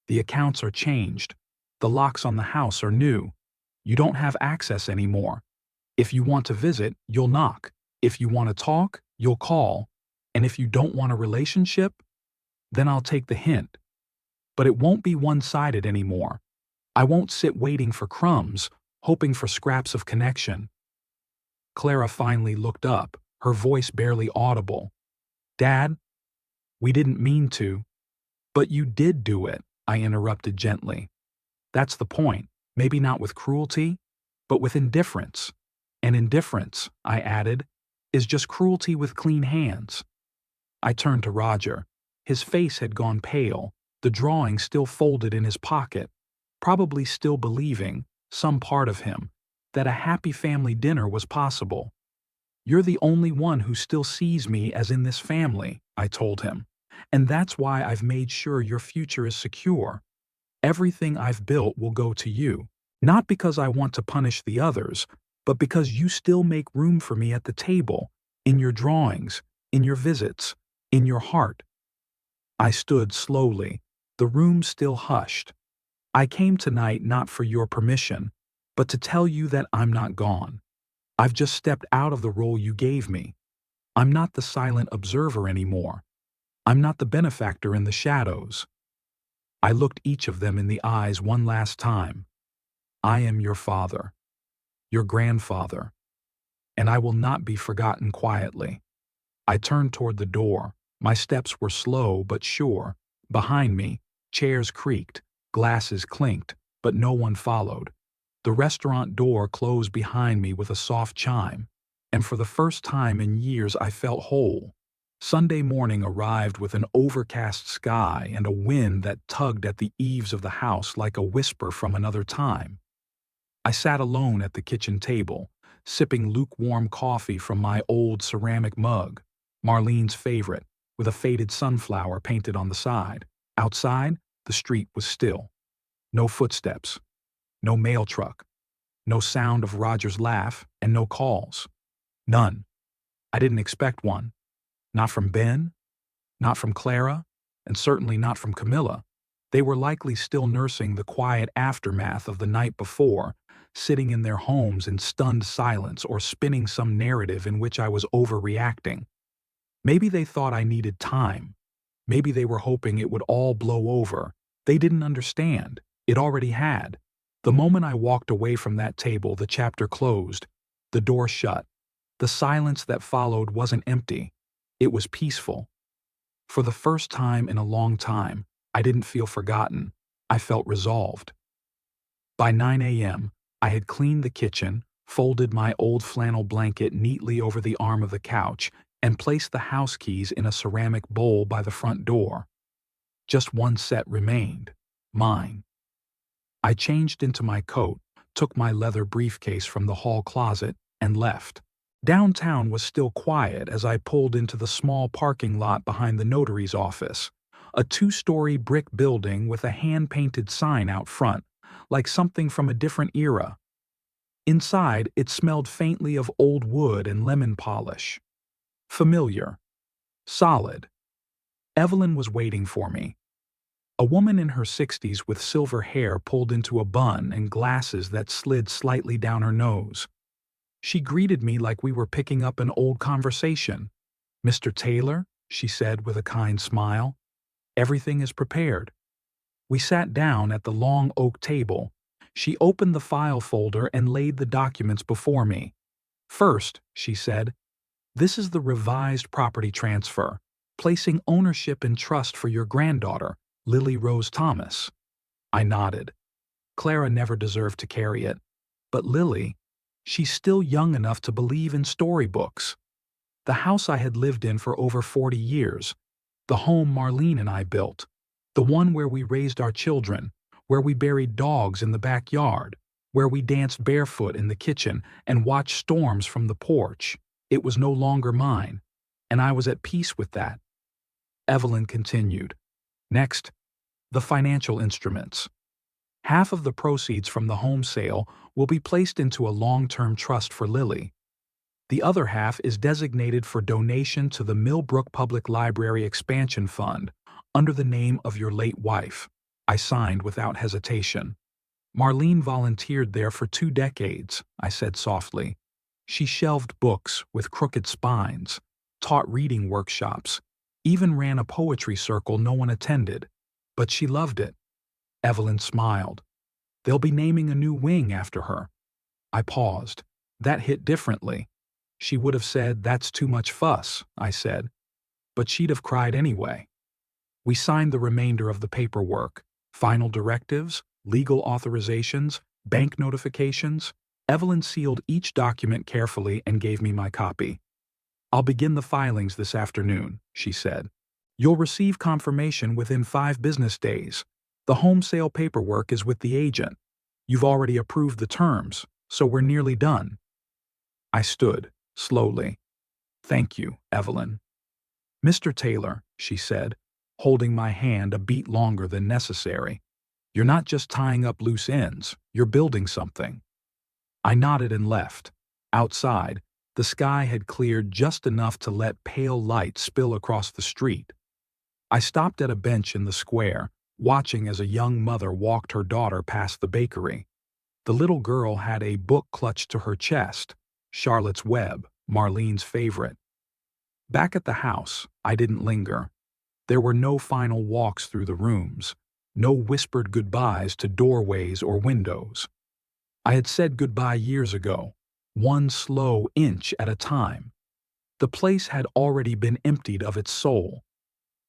The accounts are changed. The locks on the house are new. You don't have access anymore. If you want to visit, you'll knock. If you want to talk, you'll call. And if you don't want a relationship, then I'll take the hint. But it won't be one-sided anymore. I won't sit waiting for crumbs, hoping for scraps of connection." Clara finally looked up, her voice barely audible. "Dad, we didn't mean to." "But you did do it," I interrupted gently. "That's the point. Maybe not with cruelty, but with indifference. And indifference," I added, "is just cruelty with clean hands." I turned to Roger. His face had gone pale, the drawing still folded in his pocket, probably still believing, some part of him, that a happy family dinner was possible. "You're the only one who still sees me as in this family," I told him. "And that's why I've made sure your future is secure. Everything I've built will go to you. Not because I want to punish the others, but because you still make room for me at the table, in your drawings, in your visits, in your heart." I stood slowly, the room still hushed. "I came tonight not for your permission, but to tell you that I'm not gone. I've just stepped out of the role you gave me. I'm not the silent observer anymore. I'm not the benefactor in the shadows." I looked each of them in the eyes one last time. I am your father, your grandfather, and I will not be forgotten quietly. I turned toward the door. My steps were slow but sure. Behind me, chairs creaked, glasses clinked, but no one followed. The restaurant door closed behind me with a soft chime, and for the first time in years I felt whole. Sunday morning arrived with an overcast sky and a wind that tugged at the eaves of the house like a whisper from another time. I sat alone at the kitchen table, sipping lukewarm coffee from my old ceramic mug, Marlene's favorite, with a faded sunflower painted on the side. Outside, the street was still. No footsteps, no mail truck, no sound of Roger's laugh, and no calls. None. I didn't expect one. Not from Ben, not from Clara, and certainly not from Camilla. They were likely still nursing the quiet aftermath of the night before, sitting in their homes in stunned silence or spinning some narrative in which I was overreacting. Maybe they thought I needed time. Maybe they were hoping it would all blow over. They didn't understand. It already had. The moment I walked away from that table, the chapter closed, the door shut. The silence that followed wasn't empty. It was peaceful. For the first time in a long time, I didn't feel forgotten. I felt resolved. By 9 a.m., I had cleaned the kitchen, folded my old flannel blanket neatly over the arm of the couch, and placed the house keys in a ceramic bowl by the front door. Just one set remained, mine. I changed into my coat, took my leather briefcase from the hall closet, and left. Downtown was still quiet as I pulled into the small parking lot behind the notary's office, a two-story brick building with a hand-painted sign out front, like something from a different era. Inside, it smelled faintly of old wood and lemon polish. Familiar. Solid. Evelyn was waiting for me. A woman in her 60s with silver hair pulled into a bun and glasses that slid slightly down her nose. She greeted me like we were picking up an old conversation. "Mr. Taylor," she said with a kind smile, "everything is prepared." We sat down at the long oak table. She opened the file folder and laid the documents before me. "First," she said, "this is the revised property transfer, placing ownership and trust for your granddaughter, Lily Rose Thomas." I nodded. Clara never deserved to carry it. But Lily, she's still young enough to believe in storybooks. The house I had lived in for over 40 years, the home Marlene and I built, the one where we raised our children, where we buried dogs in the backyard, where we danced barefoot in the kitchen and watched storms from the porch. It was no longer mine, and I was at peace with that. Evelyn continued. "Next, the financial instruments. Half of the proceeds from the home sale will be placed into a long-term trust for Lily. The other half is designated for donation to the Millbrook Public Library Expansion Fund under the name of your late wife." I signed without hesitation. "Marlene volunteered there for 2 decades, I said softly. She shelved books with crooked spines, taught reading workshops, even ran a poetry circle no one attended. But she loved it." Evelyn smiled. "They'll be naming a new wing after her." I paused. That hit differently. She would have said, "That's too much fuss," I said. But she'd have cried anyway. We signed the remainder of the paperwork. Final directives, legal authorizations, bank notifications. Evelyn sealed each document carefully and gave me my copy. "I'll begin the filings this afternoon," she said. "You'll receive confirmation within 5 business days. The home sale paperwork is with the agent. You've already approved the terms, so we're nearly done." I stood, slowly. "Thank you, Evelyn." "Mr. Taylor," she said, holding my hand a beat longer than necessary, "you're not just tying up loose ends, you're building something." I nodded and left. Outside, the sky had cleared just enough to let pale light spill across the street. I stopped at a bench in the square, watching as a young mother walked her daughter past the bakery. The little girl had a book clutched to her chest, Charlotte's Web, Marlene's favorite. Back at the house, I didn't linger. There were no final walks through the rooms, no whispered goodbyes to doorways or windows. I had said goodbye years ago, one slow inch at a time. The place had already been emptied of its soul.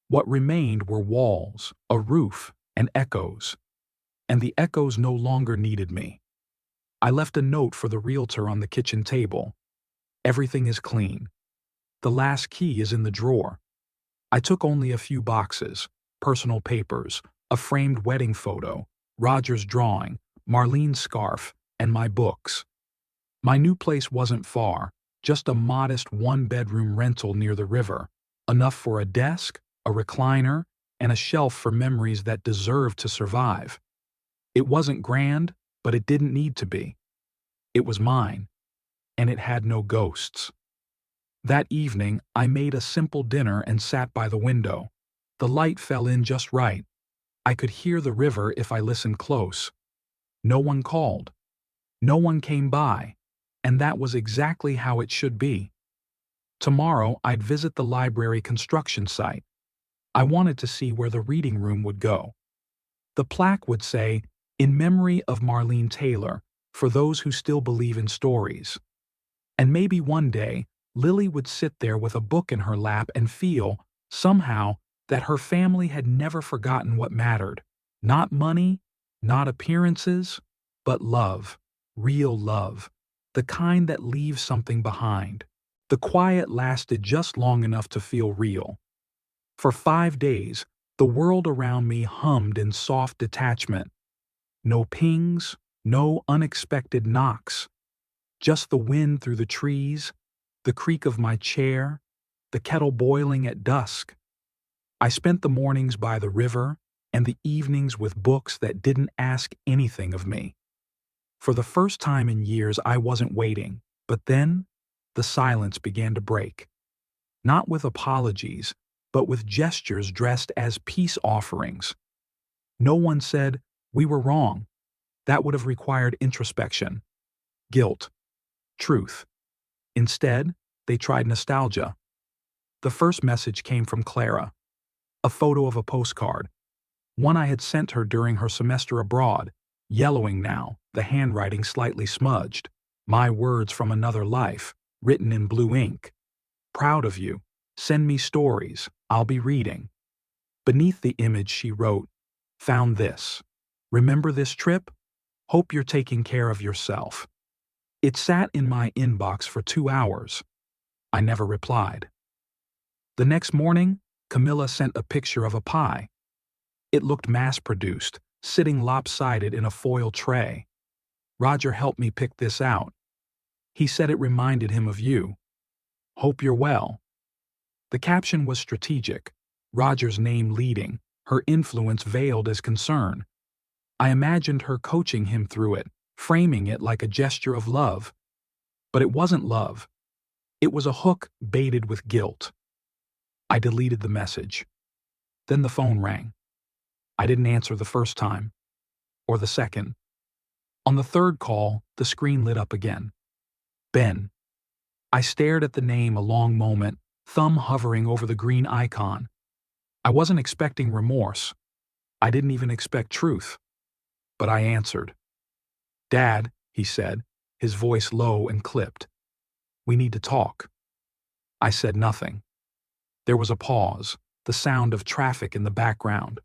What remained were walls, a roof, and echoes. And the echoes no longer needed me. I left a note for the realtor on the kitchen table. Everything is clean. The last key is in the drawer. I took only a few boxes, personal papers, a framed wedding photo, Roger's drawing, Marlene's scarf, and my books. My new place wasn't far, just a modest one-bedroom rental near the river, enough for a desk, a recliner, and a shelf for memories that deserved to survive. It wasn't grand, but it didn't need to be. It was mine, and it had no ghosts. That evening, I made a simple dinner and sat by the window. The light fell in just right. I could hear the river if I listened close. No one called. No one came by, and that was exactly how it should be. Tomorrow, I'd visit the library construction site. I wanted to see where the reading room would go. The plaque would say, "In memory of Marlene Taylor, for those who still believe in stories." And maybe one day, Lily would sit there with a book in her lap and feel, somehow, that her family had never forgotten what mattered. Not money, not appearances, but love, real love, the kind that leaves something behind. The quiet lasted just long enough to feel real. For 5 days, the world around me hummed in soft detachment. No pings, no unexpected knocks. Just the wind through the trees, the creak of my chair, the kettle boiling at dusk. I spent the mornings by the river and the evenings with books that didn't ask anything of me. For the first time in years, I wasn't waiting, but then the silence began to break. Not with apologies, but with gestures dressed as peace offerings. No one said, "We were wrong." That would have required introspection, guilt, truth. Instead, they tried nostalgia. The first message came from Clara. A photo of a postcard. One I had sent her during her semester abroad, yellowing now, the handwriting slightly smudged. My words from another life, written in blue ink. "Proud of you. Send me stories. I'll be reading." Beneath the image she wrote, "Found this. Remember this trip? Hope you're taking care of yourself." It sat in my inbox for 2 hours. I never replied. The next morning, Camilla sent a picture of a pie. It looked mass-produced, sitting lopsided in a foil tray. "Roger helped me pick this out. He said it reminded him of you. Hope you're well." The caption was strategic, Roger's name leading, her influence veiled as concern. I imagined her coaching him through it, framing it like a gesture of love. But it wasn't love. It was a hook baited with guilt. I deleted the message. Then the phone rang. I didn't answer the first time, or the second. On the third call, the screen lit up again. Ben. I stared at the name a long moment, thumb hovering over the green icon. I wasn't expecting remorse. I didn't even expect truth. But I answered. "Dad," he said, his voice low and clipped. "We need to talk." I said nothing. There was a pause, the sound of traffic in the background.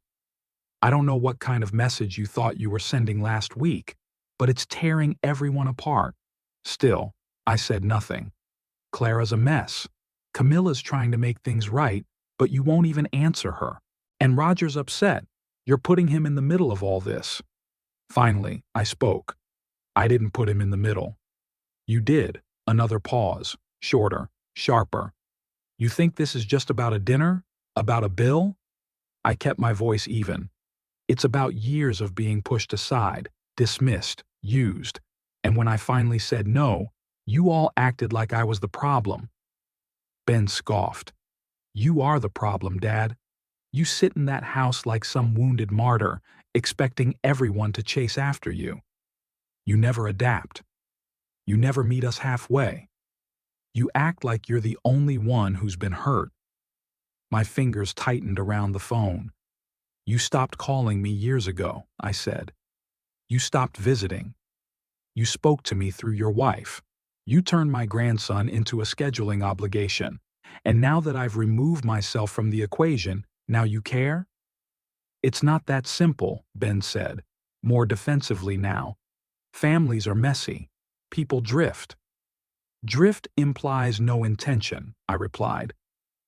"I don't know what kind of message you thought you were sending last week, but it's tearing everyone apart." Still, I said nothing. "Clara's a mess. Camilla's trying to make things right, but you won't even answer her. And Roger's upset. You're putting him in the middle of all this." Finally, I spoke. I didn't put him in the middle. "You did." Another pause, shorter, sharper. "You think this is just about a dinner? About a bill?" I kept my voice even. "It's about years of being pushed aside, dismissed, used. And when I finally said no, you all acted like I was the problem." Ben scoffed. "You are the problem, Dad. You sit in that house like some wounded martyr, expecting everyone to chase after you. You never adapt. You never meet us halfway. You act like you're the only one who's been hurt." My fingers tightened around the phone. "You stopped calling me years ago," I said. "You stopped visiting. You spoke to me through your wife. You turned my grandson into a scheduling obligation. And now that I've removed myself from the equation, now you care? It's not that simple, Ben said, more defensively now. Families are messy. People drift. Drift implies no intention, I replied.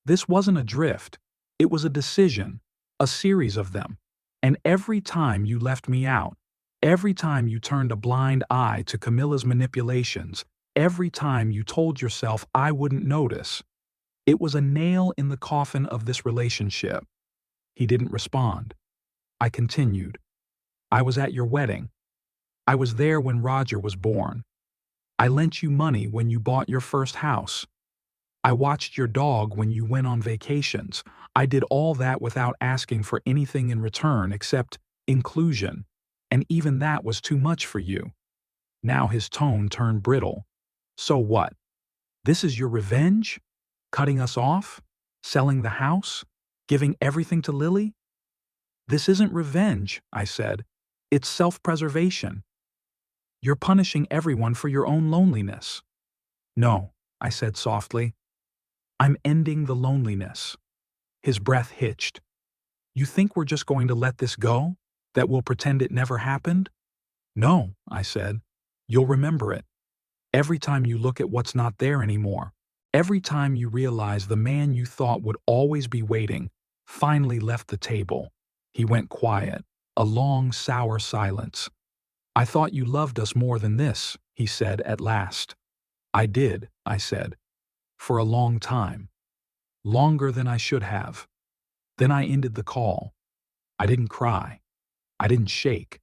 This wasn't a drift. It was a decision, a series of them. And every time you left me out, every time you turned a blind eye to Camilla's manipulations, every time you told yourself I wouldn't notice, it was a nail in the coffin of this relationship. He didn't respond. I continued. I was at your wedding. I was there when Roger was born. I lent you money when you bought your first house. I watched your dog when you went on vacations. I did all that without asking for anything in return except inclusion, and even that was too much for you. Now his tone turned brittle. So what? This is your revenge? Cutting us off? Selling the house? Giving everything to Lily? This isn't revenge, I said. It's self-preservation. You're punishing everyone for your own loneliness. No, I said softly. I'm ending the loneliness. His breath hitched. You think we're just going to let this go? That we'll pretend it never happened? No, I said. You'll remember it. Every time you look at what's not there anymore, every time you realize the man you thought would always be waiting finally left the table. He went quiet, a long, sour silence. I thought you loved us more than this, he said at last. I did, I said. For a long time. Longer than I should have. Then I ended the call. I didn't cry. I didn't shake.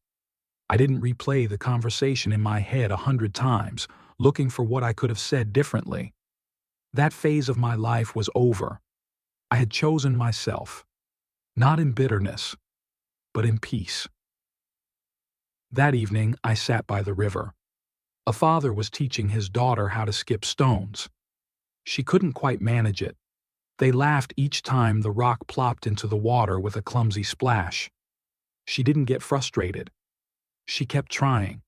I didn't replay the conversation in my head 100 times, looking for what I could have said differently. That phase of my life was over. I had chosen myself. Not in bitterness, but in peace. That evening, I sat by the river. A father was teaching his daughter how to skip stones. She couldn't quite manage it. They laughed each time the rock plopped into the water with a clumsy splash. She didn't get frustrated. She kept trying.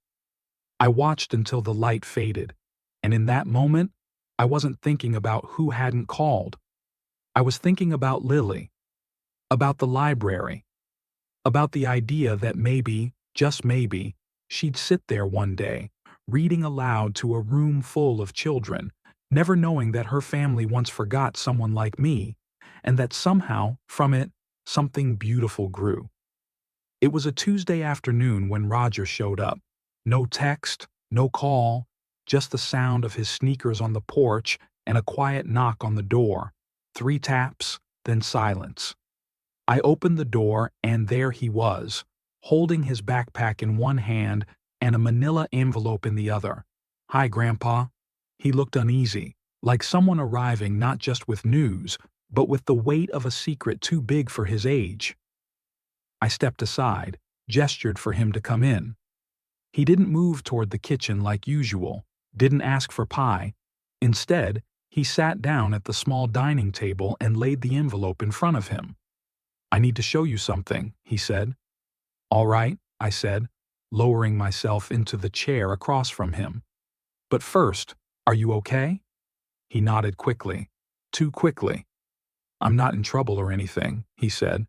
I watched until the light faded, and in that moment, I wasn't thinking about who hadn't called. I was thinking about Lily, about the library, about the idea that maybe, just maybe, she'd sit there one day, reading aloud to a room full of children, never knowing that her family once forgot someone like me, and that somehow, from it, something beautiful grew. It was a Tuesday afternoon when Roger showed up. No text, no call, just the sound of his sneakers on the porch and a quiet knock on the door. 3 taps, then silence. I opened the door, and there he was, holding his backpack in one hand and a manila envelope in the other. Hi, Grandpa. He looked uneasy, like someone arriving not just with news, but with the weight of a secret too big for his age. I stepped aside, gestured for him to come in. He didn't move toward the kitchen like usual, didn't ask for pie. Instead, he sat down at the small dining table and laid the envelope in front of him. I need to show you something, he said. All right, I said, lowering myself into the chair across from him. But first, are you okay? He nodded quickly, too quickly. I'm not in trouble or anything, he said.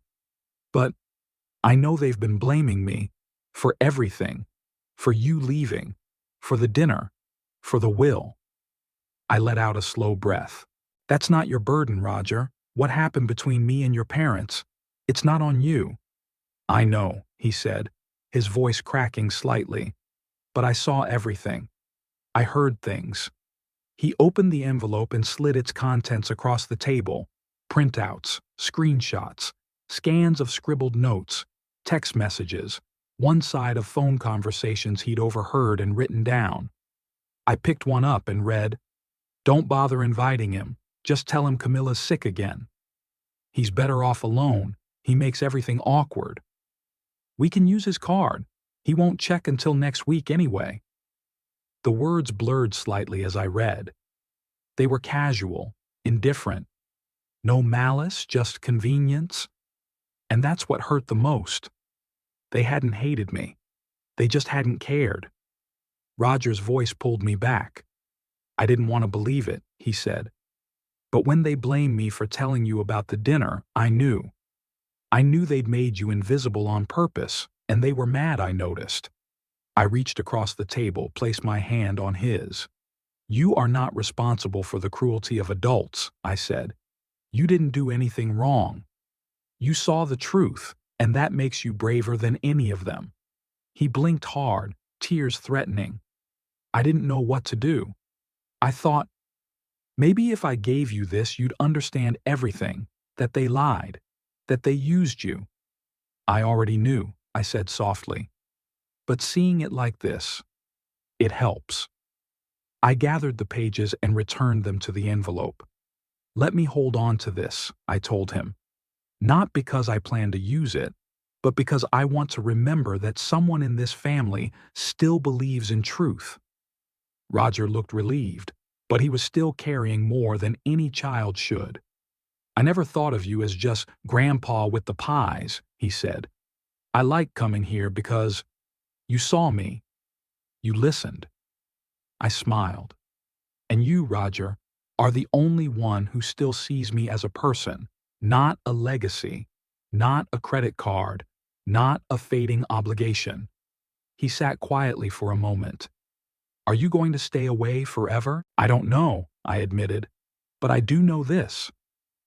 But I know they've been blaming me for everything, for you leaving, for the dinner, for the will. I let out a slow breath. That's not your burden, Roger. What happened between me and your parents? It's not on you. I know, he said, his voice cracking slightly. But I saw everything. I heard things. He opened the envelope and slid its contents across the table. Printouts, screenshots, scans of scribbled notes, text messages, one side of phone conversations he'd overheard and written down. I picked one up and read, "Don't bother inviting him. Just tell him Camilla's sick again. He's better off alone. He makes everything awkward. We can use his card. He won't check until next week anyway." The words blurred slightly as I read. They were casual, indifferent. No malice, just convenience. And that's what hurt the most. They hadn't hated me. They just hadn't cared. Roger's voice pulled me back. I didn't want to believe it, he said. But when they blamed me for telling you about the dinner, I knew. I knew they'd made you invisible on purpose, and they were mad, I noticed. I reached across the table, placed my hand on his. You are not responsible for the cruelty of adults, I said. You didn't do anything wrong. You saw the truth, and that makes you braver than any of them. He blinked hard, tears threatening. I didn't know what to do. I thought, maybe if I gave you this, you'd understand everything, that they lied, that they used you. I already knew, I said softly. But seeing it like this, it helps. I gathered the pages and returned them to the envelope. Let me hold on to this, I told him. Not because I plan to use it, but because I want to remember that someone in this family still believes in truth. Roger looked relieved, but he was still carrying more than any child should. I never thought of you as just Grandpa with the pies, he said. I like coming here because you saw me. You listened. I smiled. And you, Roger, are the only one who still sees me as a person, not a legacy, not a credit card, not a fading obligation. He sat quietly for a moment. Are you going to stay away forever? I don't know, I admitted. But I do know this.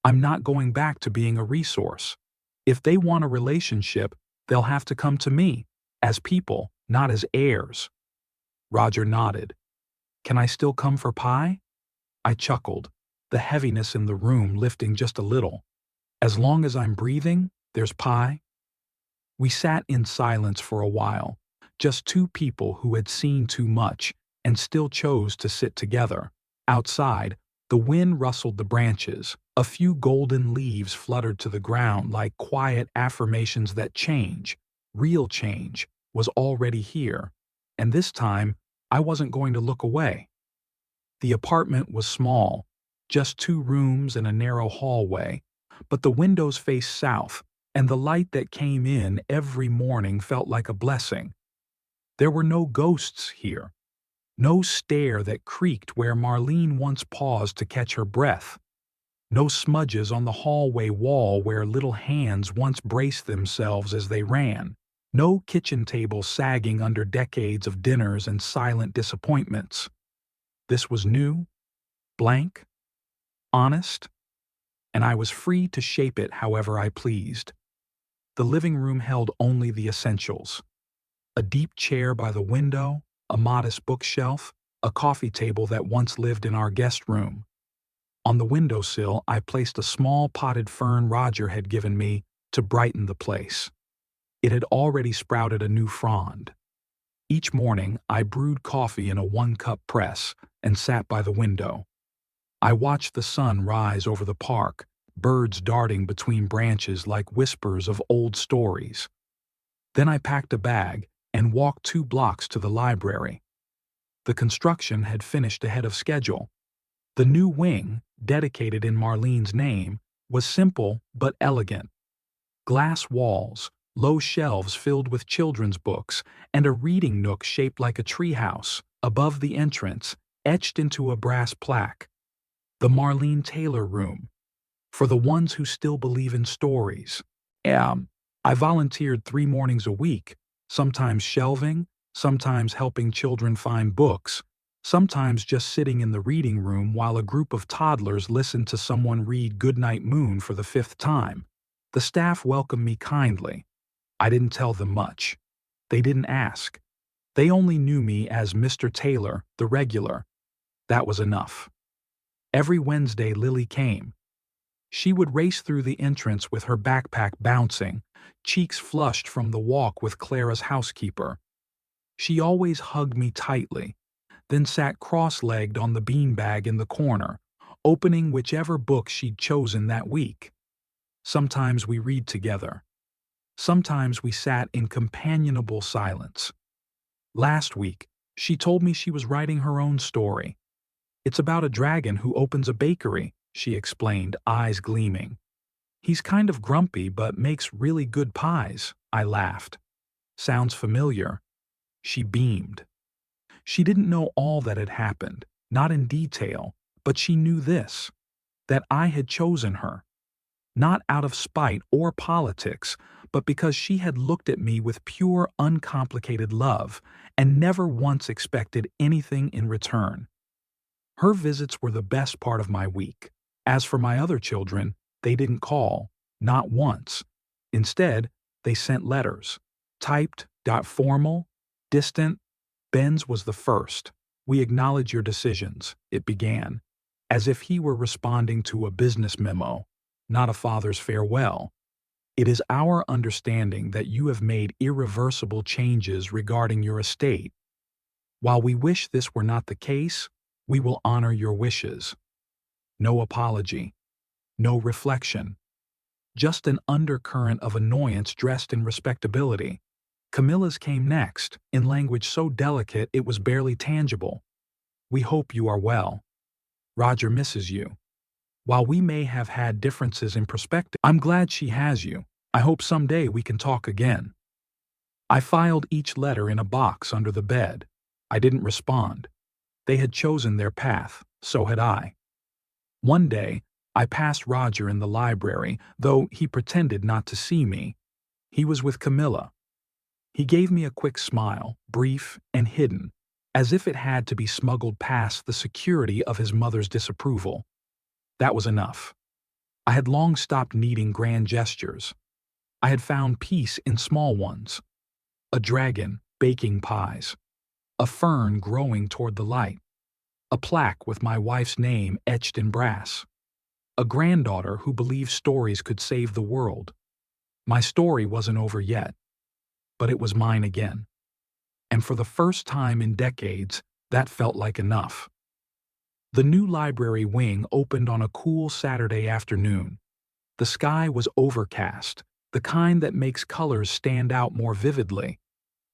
I'm not going back to being a resource. If they want a relationship, they'll have to come to me, as people, not as heirs. Roger nodded. Can I still come for pie? I chuckled, the heaviness in the room lifting just a little. As long as I'm breathing, there's pie. We sat in silence for a while, just two people who had seen too much and still chose to sit together. Outside, the wind rustled the branches. A few golden leaves fluttered to the ground like quiet affirmations that change, real change, was already here. And this time, I wasn't going to look away. The apartment was small, just 2 rooms and a narrow hallway, but the windows faced south, and the light that came in every morning felt like a blessing. There were no ghosts here. No stair that creaked where Marlene once paused to catch her breath. No smudges on the hallway wall where little hands once braced themselves as they ran. No kitchen table sagging under decades of dinners and silent disappointments. This was new, blank, honest, and I was free to shape it however I pleased. The living room held only the essentials. A deep chair by the window, a modest bookshelf, a coffee table that once lived in our guest room. On the windowsill, I placed a small potted fern Roger had given me to brighten the place. It had already sprouted a new frond. Each morning, I brewed coffee in a 1-cup press and sat by the window. I watched the sun rise over the park, birds darting between branches like whispers of old stories. Then I packed a bag and walked 2 blocks to the library. The construction had finished ahead of schedule. The new wing, dedicated in Marlene's name, was simple but elegant. Glass walls, low shelves filled with children's books, and a reading nook shaped like a treehouse, above the entrance, etched into a brass plaque. The Marlene Taylor Room, for the ones who still believe in stories. I volunteered 3 mornings a week, sometimes shelving, sometimes helping children find books, sometimes just sitting in the reading room while a group of toddlers listened to someone read Goodnight Moon for the 5th time. The staff welcomed me kindly. I didn't tell them much. They didn't ask. They only knew me as Mr. Taylor, the regular. That was enough. Every Wednesday Lily came. She would race through the entrance with her backpack bouncing, cheeks flushed from the walk with Clara's housekeeper. She always hugged me tightly, then sat cross-legged on the beanbag in the corner, opening whichever book she'd chosen that week. Sometimes we read together. Sometimes we sat in companionable silence. Last week, she told me she was writing her own story. It's about a dragon who opens a bakery, she explained, eyes gleaming. He's kind of grumpy but makes really good pies, I laughed. Sounds familiar. She beamed. She didn't know all that had happened, not in detail, but she knew this, that I had chosen her, not out of spite or politics, but because she had looked at me with pure, uncomplicated love and never once expected anything in return. Her visits were the best part of my week. As for my other children, they didn't call, not once. Instead, they sent letters, typed, formal, distant. Ben's was the first. "We acknowledge your decisions," it began, as if he were responding to a business memo, not a father's farewell. "It is our understanding that you have made irreversible changes regarding your estate. While we wish this were not the case, we will honor your wishes." No apology, no reflection, just an undercurrent of annoyance dressed in respectability. Camilla's came next, in language so delicate it was barely tangible. "We hope you are well. Roger misses you. While we may have had differences in perspective, I'm glad she has you. I hope someday we can talk again." I filed each letter in a box under the bed. I didn't respond. They had chosen their path, so had I. One day, I passed Roger in the library, though he pretended not to see me. He was with Camilla. He gave me a quick smile, brief and hidden, as if it had to be smuggled past the security of his mother's disapproval. That was enough. I had long stopped needing grand gestures. I had found peace in small ones. A dragon baking pies. A fern growing toward the light. A plaque with my wife's name etched in brass. A granddaughter who believed stories could save the world. My story wasn't over yet, but it was mine again. And for the first time in decades, that felt like enough. The new library wing opened on a cool Saturday afternoon. The sky was overcast, the kind that makes colors stand out more vividly.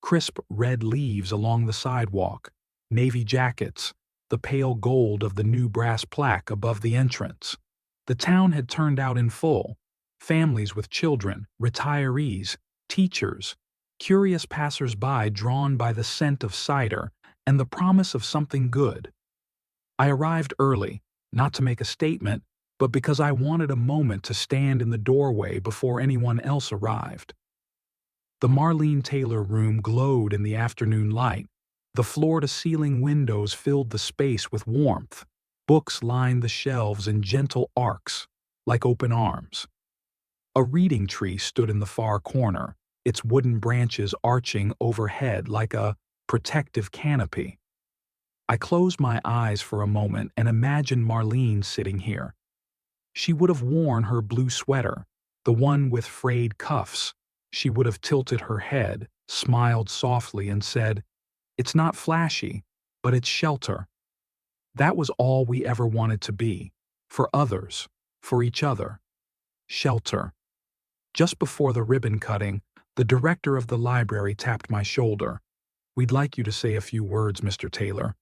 Crisp red leaves along the sidewalk, navy jackets, the pale gold of the new brass plaque above the entrance. The town had turned out in full. Families with children, retirees, teachers, curious passers-by drawn by the scent of cider and the promise of something good. I arrived early, not to make a statement, but because I wanted a moment to stand in the doorway before anyone else arrived. The Marlene Taylor room glowed in the afternoon light. The floor-to-ceiling windows filled the space with warmth. Books lined the shelves in gentle arcs, like open arms. A reading tree stood in the far corner, its wooden branches arching overhead like a protective canopy. I closed my eyes for a moment and imagined Marlene sitting here. She would have worn her blue sweater, the one with frayed cuffs. She would have tilted her head, smiled softly, and said, "It's not flashy, but it's shelter." That was all we ever wanted to be, for others, for each other. Shelter. Just before the ribbon cutting, the director of the library tapped my shoulder. "We'd like you to say a few words, Mr. Taylor.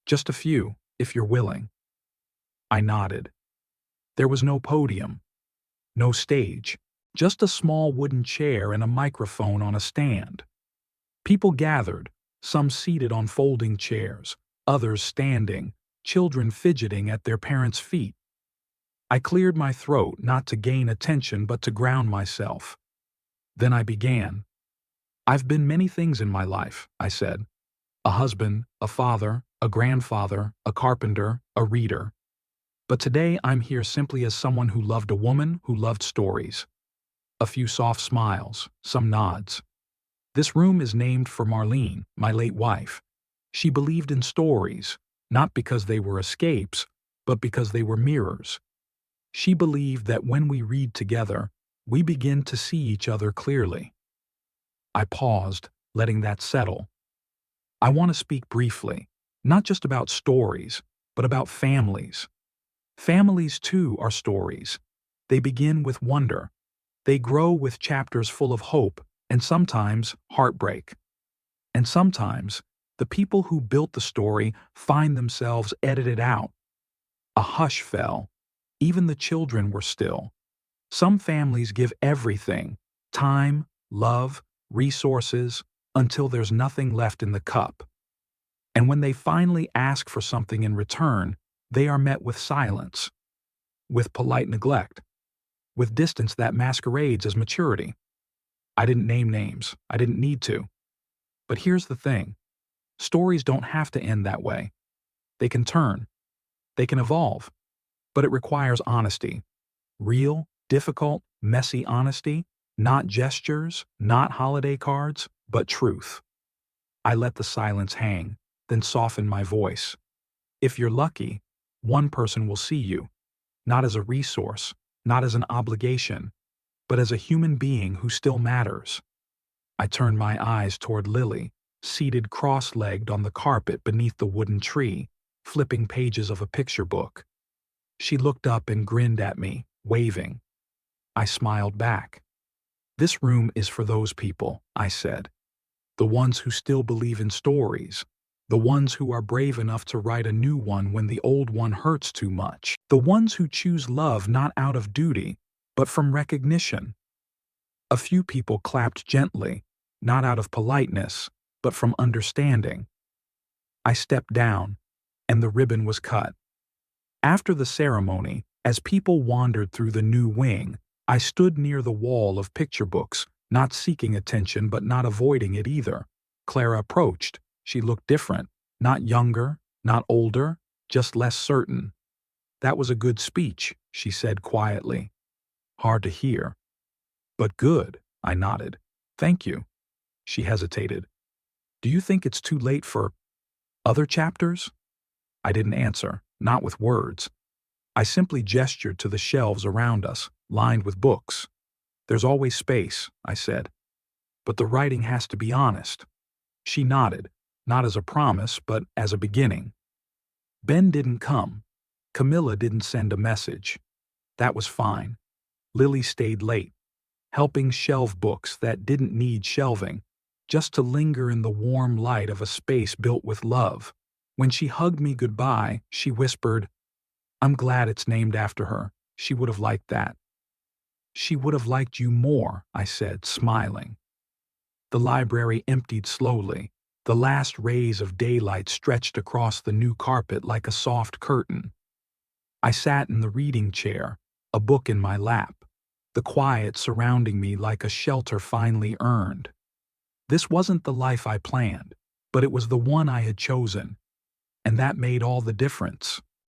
Just a few, if you're willing." I nodded. There was no podium, no stage, just a small wooden chair and a microphone on a stand. People gathered, some seated on folding chairs, others standing, children fidgeting at their parents' feet. I cleared my throat, not to gain attention but to ground myself. Then I began. "I've been many things in my life," I said. "A husband, a father, a grandfather, a carpenter, a reader. But today I'm here simply as someone who loved a woman who loved stories." A few soft smiles, some nods. "This room is named for Marlene, my late wife. She believed in stories, not because they were escapes, but because they were mirrors. She believed that when we read together, we begin to see each other clearly." I paused, letting that settle. I want to speak briefly, not just about stories, but about families. Families, too, are stories. They begin with wonder. They grow with chapters full of hope and sometimes heartbreak. And sometimes, the people who built the story find themselves edited out. A hush fell. Even the children were still. Some families give everything, time, love, resources, until there's nothing left in the cup. And when they finally ask for something in return, they are met with silence, with polite neglect, with distance that masquerades as maturity. I didn't name names. I didn't need to. But here's the thing. Stories don't have to end that way. They can turn. They can evolve. But it requires honesty. Real, difficult, messy honesty. Not gestures, not holiday cards, but truth. I let the silence hang, then soften my voice. If you're lucky, one person will see you, not as a resource, not as an obligation, but as a human being who still matters. I turned my eyes toward Lily, seated cross-legged on the carpet beneath the wooden tree, flipping pages of a picture book. She looked up and grinned at me, waving. I smiled back. This room is for those people, I said. The ones who still believe in stories. The ones who are brave enough to write a new one when the old one hurts too much. The ones who choose love not out of duty, but from recognition. A few people clapped gently, not out of politeness, but from understanding. I stepped down, and the ribbon was cut. After the ceremony, as people wandered through the new wing, I stood near the wall of picture books, not seeking attention but not avoiding it either. Clara approached. She looked different, not younger, not older, just less certain. That was a good speech, she said quietly. Hard to hear. But good, I nodded. Thank you. She hesitated. Do you think it's too late for other chapters? I didn't answer, not with words. I simply gestured to the shelves around us, lined with books. There's always space, I said. But the writing has to be honest. She nodded, not as a promise, but as a beginning. Ben didn't come. Camilla didn't send a message. That was fine. Lily stayed late, helping shelve books that didn't need shelving, just to linger in the warm light of a space built with love. When she hugged me goodbye, she whispered, I'm glad it's named after her. She would have liked that. She would have liked you more, I said, smiling. The library emptied slowly. The last rays of daylight stretched across the new carpet like a soft curtain. I sat in the reading chair, a book in my lap, the quiet surrounding me like a shelter finally earned. This wasn't the life I planned, but it was the one I had chosen, and that made all the difference.